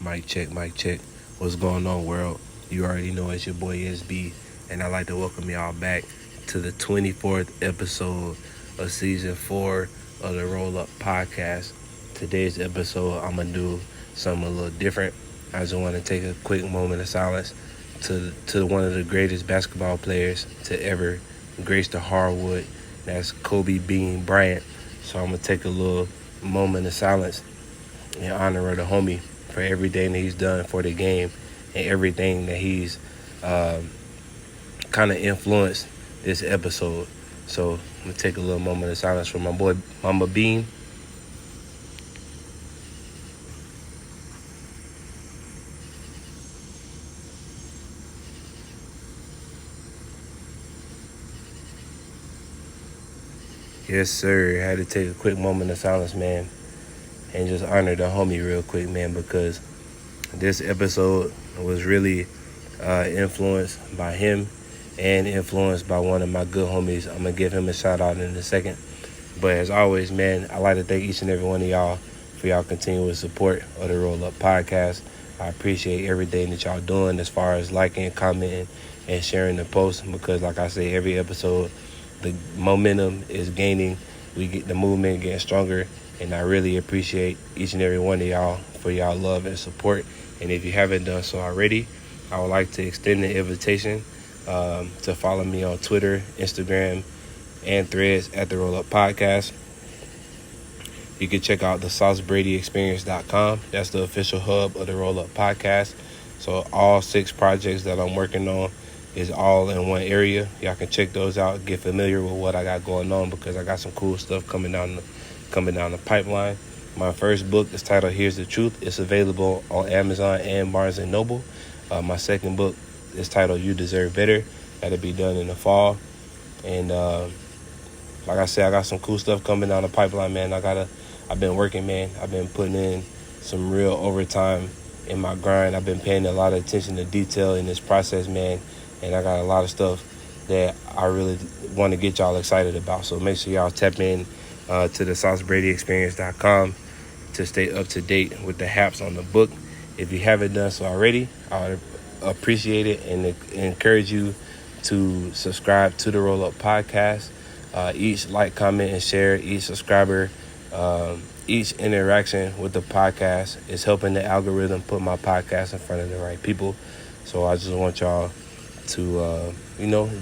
Mic check, mic check. What's going on, world? You already know it's your boy SB, and I'd like to welcome y'all back to the 24th episode of season 4 of the Roll Up Podcast. Today's episode, I'm gonna do something a little different. I just want to take a quick moment of silence to one of the greatest basketball players to ever grace the hardwood. That's Kobe Bryant. So I'm gonna take a little moment of silence in honor of the homie for everything that he's done for the game and everything that he's kind of influenced this episode. So I'm gonna take a little moment of silence for my boy Mama Bean. Yes, sir. I had to take a quick moment of silence, man, and just honor the homie real quick, man, because this episode was really influenced by him and influenced by one of my good homies. I'm going to give him a shout out in a second. But as always, man, I'd like to thank each and every one of y'all for y'all continuous support of the Roll Up Podcast. I appreciate everything that y'all doing as far as liking, commenting, and sharing the posts because, like I say, every episode, the momentum is gaining. We get the movement getting stronger, and I really appreciate each and every one of y'all for y'all love and support. And if you haven't done so already, I would like to extend the invitation to follow me on Twitter, Instagram, and Threads at the Roll Up Podcast. You can check out the SauceBradyExperience.com. That's the official hub of the Roll Up Podcast. So all 6 projects that I'm working on is all in one area. Y'all can check those out, get familiar with what I got going on because I got some cool stuff coming down the pipeline. My first book is titled Here's the Truth. It's available on Amazon and Barnes & Noble. My second book is titled You Deserve Better. That'll be done in the fall. And like I said, I got some cool stuff coming down the pipeline, man. I've been working, man. I've been putting in some real overtime in my grind. I've been paying a lot of attention to detail in this process, man. And I got a lot of stuff that I really want to get y'all excited about. So make sure y'all tap in to the SauceBradyExperience.com to stay up to date with the haps on the book. If you haven't done so already, I would appreciate it and encourage you to subscribe to the Roll Up Podcast. Each like, comment, and share, each subscriber, each interaction with the podcast is helping the algorithm put my podcast in front of the right people. So I just want y'all to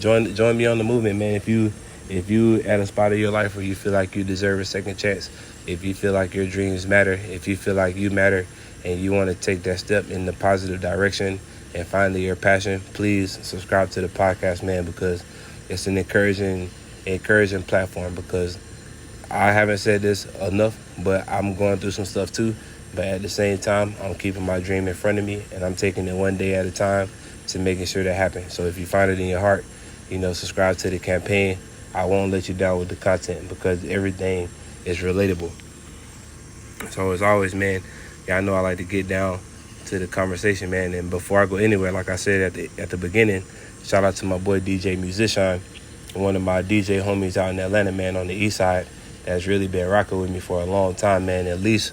join me on the movement, man. If you at a spot of your life where you feel like you deserve a second chance, if you feel like your dreams matter, if you feel like you matter and you want to take that step in the positive direction and find your passion, please subscribe to the podcast, man, because it's an encouraging platform. Because I haven't said this enough, but I'm going through some stuff too. But at the same time, I'm keeping my dream in front of me and I'm taking it one day at a time to making sure that happens. So if you find it in your heart, subscribe to the campaign. I won't let you down with the content because everything is relatable. So as always, man, y'all know I like to get down to the conversation, man. And before I go anywhere, like I said at the beginning, shout out to my boy DJ Muzisean, one of my DJ homies out in Atlanta, man, on the east side, that's really been rocking with me for a long time, man. At least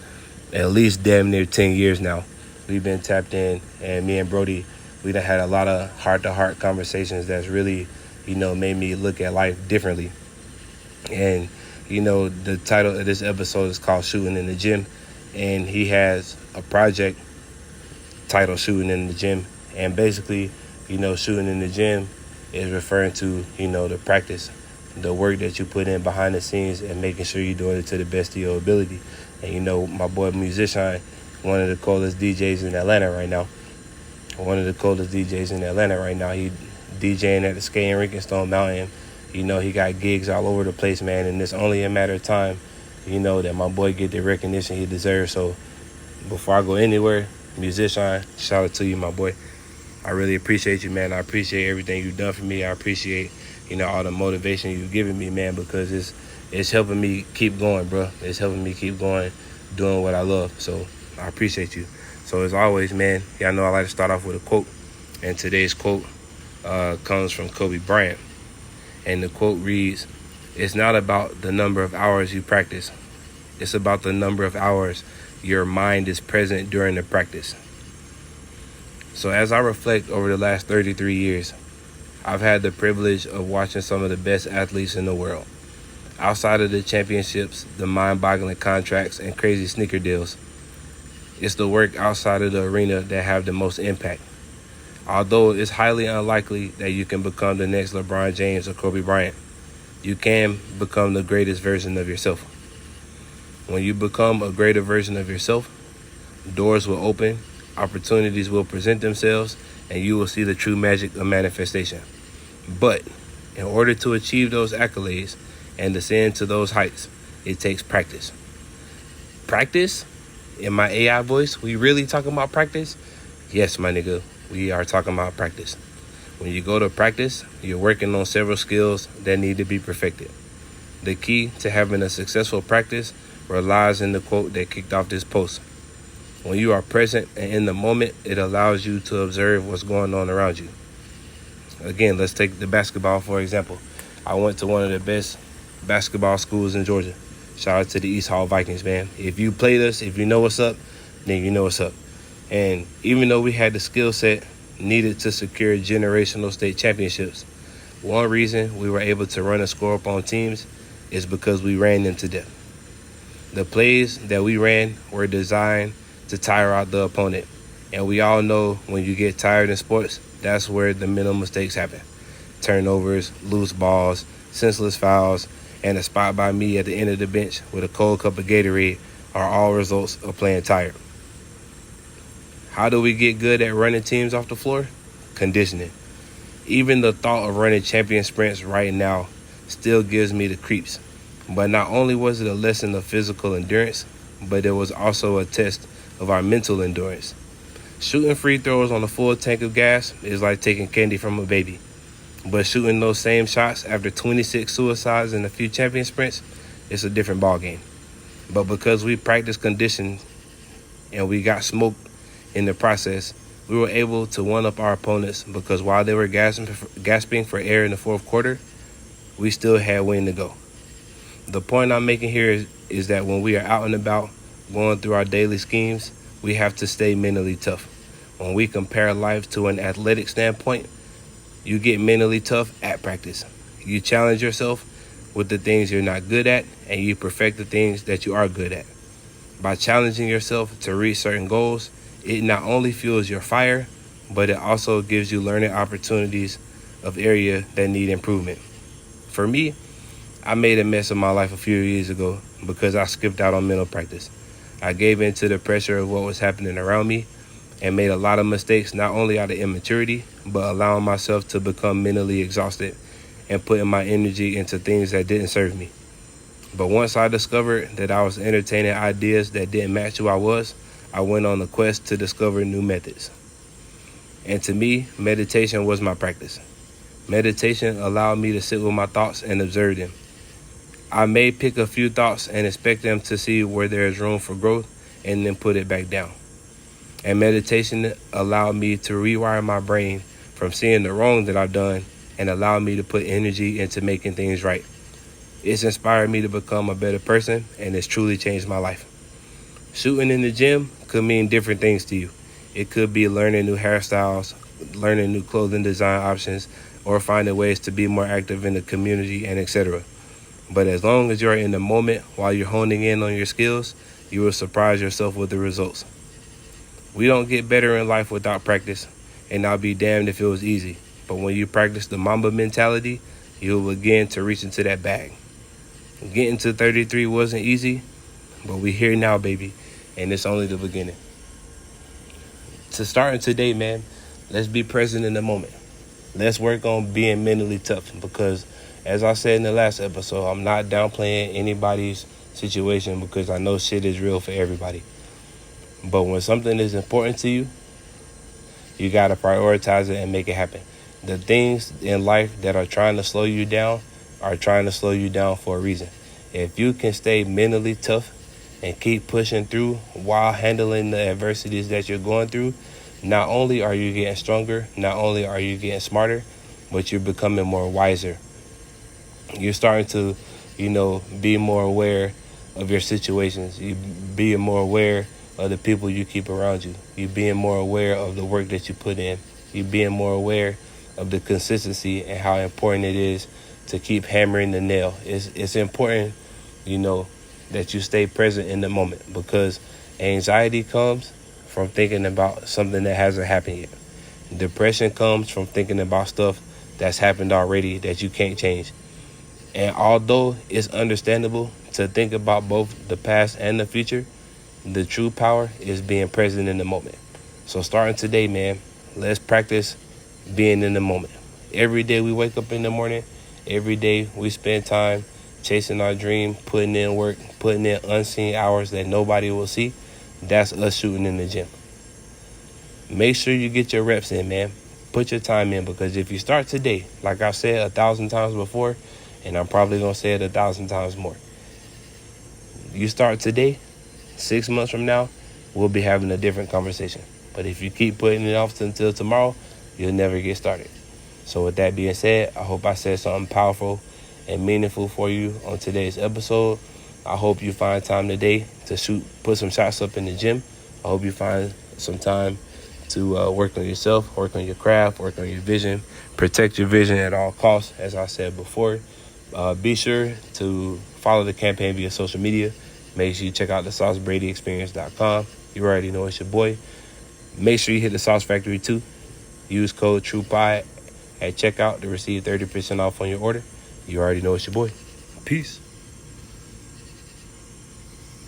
damn near 10 years now. We've been tapped in, and me and Brody, we done had a lot of heart-to-heart conversations that's really, made me look at life differently. And, the title of this episode is called Shooting in the Gym. And he has a project titled Shooting in the Gym. And basically, shooting in the gym is referring to, the practice, the work that you put in behind the scenes and making sure you're doing it to the best of your ability. And, my boy Muzisean, one of the coolest DJs in Atlanta right now. He DJing at the skating rink in Stone Mountain. He got gigs all over the place, man. And it's only a matter of time, that my boy get the recognition he deserves. So before I go anywhere, Muzisean, shout out to you, my boy. I really appreciate you, man. I appreciate everything you've done for me. I appreciate, all the motivation you've given me, man, because it's helping me keep going, bro. It's helping me keep going, doing what I love. So I appreciate you. So as always, man, y'all know I like to start off with a quote. And today's quote comes from Kobe Bryant. And the quote reads, "It's not about the number of hours you practice. It's about the number of hours your mind is present during the practice." So as I reflect over the last 33 years, I've had the privilege of watching some of the best athletes in the world. Outside of the championships, the mind-boggling contracts, and crazy sneaker deals, it's the work outside of the arena that have the most impact. Although it's highly unlikely that you can become the next LeBron James or Kobe Bryant, you can become the greatest version of yourself. When you become a greater version of yourself, doors will open, opportunities will present themselves, and you will see the true magic of manifestation. But in order to achieve those accolades and ascend to those heights, it takes practice. Practice? In my AI voice, we really talking about practice? Yes, my nigga, we are talking about practice. When you go to practice, you're working on several skills that need to be perfected. The key to having a successful practice relies in the quote that kicked off this post. When you are present and in the moment, it allows you to observe what's going on around you. Again, let's take the basketball for example. I went to one of the best basketball schools in Georgia. Shout out to the East Hall Vikings, man. If you played us, if you know what's up, then you know what's up. And even though we had the skill set needed to secure generational state championships, one reason we were able to run and score up on teams is because we ran them to death. The plays that we ran were designed to tire out the opponent. And we all know when you get tired in sports, that's where the mental mistakes happen. Turnovers, loose balls, senseless fouls, and a spot by me at the end of the bench with a cold cup of Gatorade are all results of playing tired. How do we get good at running teams off the floor? Conditioning. Even the thought of running champion sprints right now still gives me the creeps. But not only was it a lesson of physical endurance, but it was also a test of our mental endurance. Shooting free throws on a full tank of gas is like taking candy from a baby. But shooting those same shots after 26 suicides and a few champion sprints, it's a different ballgame. But because we practiced conditions and we got smoked in the process, we were able to one-up our opponents because while they were gasping for air in the fourth quarter, we still had way to go. The point I'm making here is that when we are out and about going through our daily schemes, we have to stay mentally tough. When we compare life to an athletic standpoint, you get mentally tough at practice. You challenge yourself with the things you're not good at, and you perfect the things that you are good at. By challenging yourself to reach certain goals, it not only fuels your fire, but it also gives you learning opportunities of area that need improvement. For me, I made a mess of my life a few years ago because I skipped out on mental practice. I gave in to the pressure of what was happening around me and made a lot of mistakes, not only out of immaturity, but allowing myself to become mentally exhausted and putting my energy into things that didn't serve me. But once I discovered that I was entertaining ideas that didn't match who I was, I went on a quest to discover new methods. And to me, meditation was my practice. Meditation allowed me to sit with my thoughts and observe them. I may pick a few thoughts and expect them to see where there is room for growth and then put it back down. And meditation allowed me to rewire my brain from seeing the wrong that I've done and allowed me to put energy into making things right. It's inspired me to become a better person, and it's truly changed my life. Shooting in the gym could mean different things to you. It could be learning new hairstyles, learning new clothing design options, or finding ways to be more active in the community and etc. But as long as you're in the moment while you're honing in on your skills, you will surprise yourself with the results. We don't get better in life without practice, and I'll be damned if it was easy. But when you practice the Mamba mentality, you'll begin to reach into that bag. Getting to 33 wasn't easy, but we're here now, baby, and it's only the beginning. To start today, man, let's be present in the moment. Let's work on being mentally tough because, as I said in the last episode, I'm not downplaying anybody's situation because I know shit is real for everybody. But when something is important to you, you got to prioritize it and make it happen. The things in life that are trying to slow you down are trying to slow you down for a reason. If you can stay mentally tough and keep pushing through while handling the adversities that you're going through, not only are you getting stronger, not only are you getting smarter, but you're becoming more wiser. You're starting to, be more aware of your situations. You being more aware of the people you keep around you. You being more aware of the work that you put in. You being more aware of the consistency and how important it is to keep hammering the nail. It's important, that you stay present in the moment, because anxiety comes from thinking about something that hasn't happened yet. Depression comes from thinking about stuff that's happened already that you can't change. And although it's understandable to think about both the past and the future, the true power is being present in the moment. So starting today, man, let's practice being in the moment. Every day we wake up in the morning, every day we spend time chasing our dream, putting in work, putting in unseen hours that nobody will see. That's us shooting in the gym. Make sure you get your reps in, man. Put your time in, because if you start today, like I've said 1,000 times before, and I'm probably going to say it 1,000 times more, you start today, 6 months from now, we'll be having a different conversation. But if you keep putting it off until tomorrow, you'll never get started. So with that being said, I hope I said something powerful and meaningful for you on today's episode. I hope you find time today to put some shots up in the gym. I hope you find some time to work on yourself, work on your craft, work on your vision, protect your vision at all costs, as I said before. Be sure to follow the campaign via social media. Make sure you check out the SauceBradyExperience.com. You already know it's your boy. Make sure you hit the Sauce Factory too. Use code TruePod at checkout to receive 30% off on your order. You already know it's your boy. Peace.